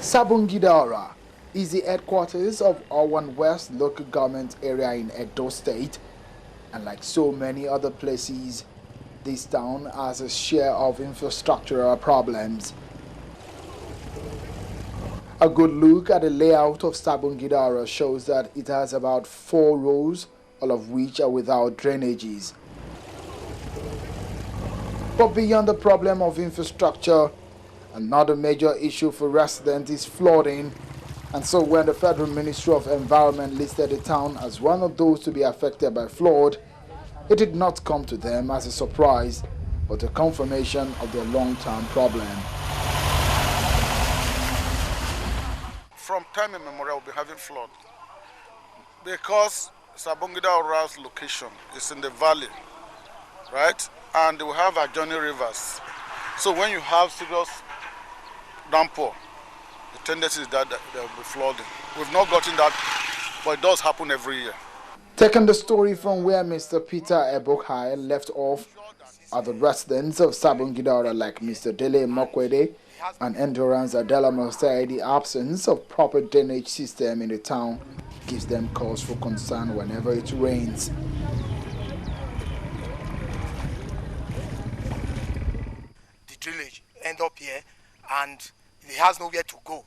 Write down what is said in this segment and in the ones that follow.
Sabongida-Ora is the headquarters of Owan-west local government area in Edo State, and like so many other places, this town has a share of infrastructural problems. A good look at the layout of Sabongida-Ora shows that it has about 4 roads, all of which are without drainages. But beyond the problem of infrastructure, another major issue for residents is flooding. And so when the Federal Ministry of Environment listed the town as one of those to be affected by flood, it did not come to them as a surprise, but a confirmation of their long-term problem. From time immemorial, we'll be having flood because Sabongida-Ora's location is in the valley, right? And we have adjoining rivers. So when you have serious downpour, the tendency is that there will be flooding. We've not gotten that, but it does happen every year. Taking the story from where Mr. Peter Ebokhai left off, are the residents of Sabongida-Ora like Mr. Dele Mokwede and Endurance Adelamo say the absence of proper drainage system in the town gives them cause for concern whenever it rains. The drainage end up here and it has nowhere to go.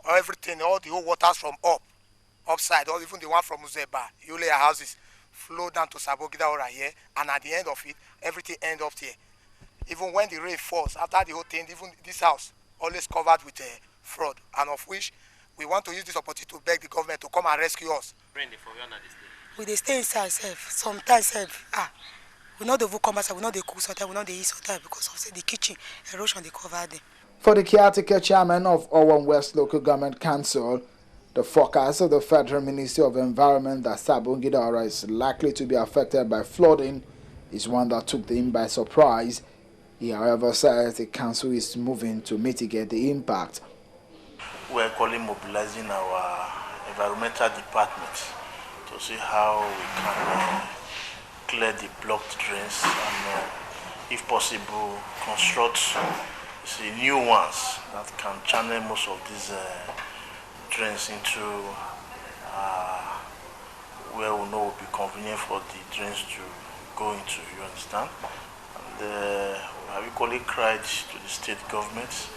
Everything, all the whole waters from upside, or even the one from Uzeba, Yulia houses, flow down to Sabongida-Ora here, and at the end of it, everything ends up here. Even when the rain falls, after the whole thing, even this house, always covered with flood, and of which we want to use this opportunity to beg the government to come and rescue us. We dey stay inside sometimes we know the come outside, we know the cook sometimes, we know the eat sometimes because of the kitchen erosion they cover them. For the caretaker chairman of Owan-west Local Government Council, the forecast of the Federal Ministry of Environment that Sabongida-Ora is likely to be affected by flooding is one that took them by surprise. He, however, says the council is moving to mitigate the impact. We are calling mobilizing our environmental department to see how we can clear the blocked drains and, if possible, construct new ones that can channel most of these drains into where we know will be convenient for the drains to go into, you understand? And we have equally cried to the state government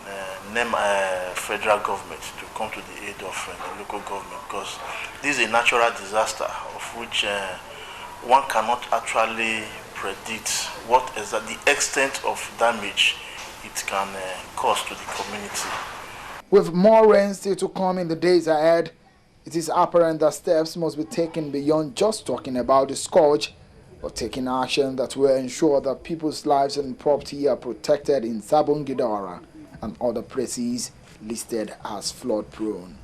and federal government to come to the aid of the local government, because this is a natural disaster of which one cannot actually predict what is the extent of damage it can cause to the community. With more rain still to come in the days ahead, it is apparent that steps must be taken beyond just talking about the scourge, but taking action that will ensure that people's lives and property are protected in Sabongida-Ora and other places listed as flood-prone.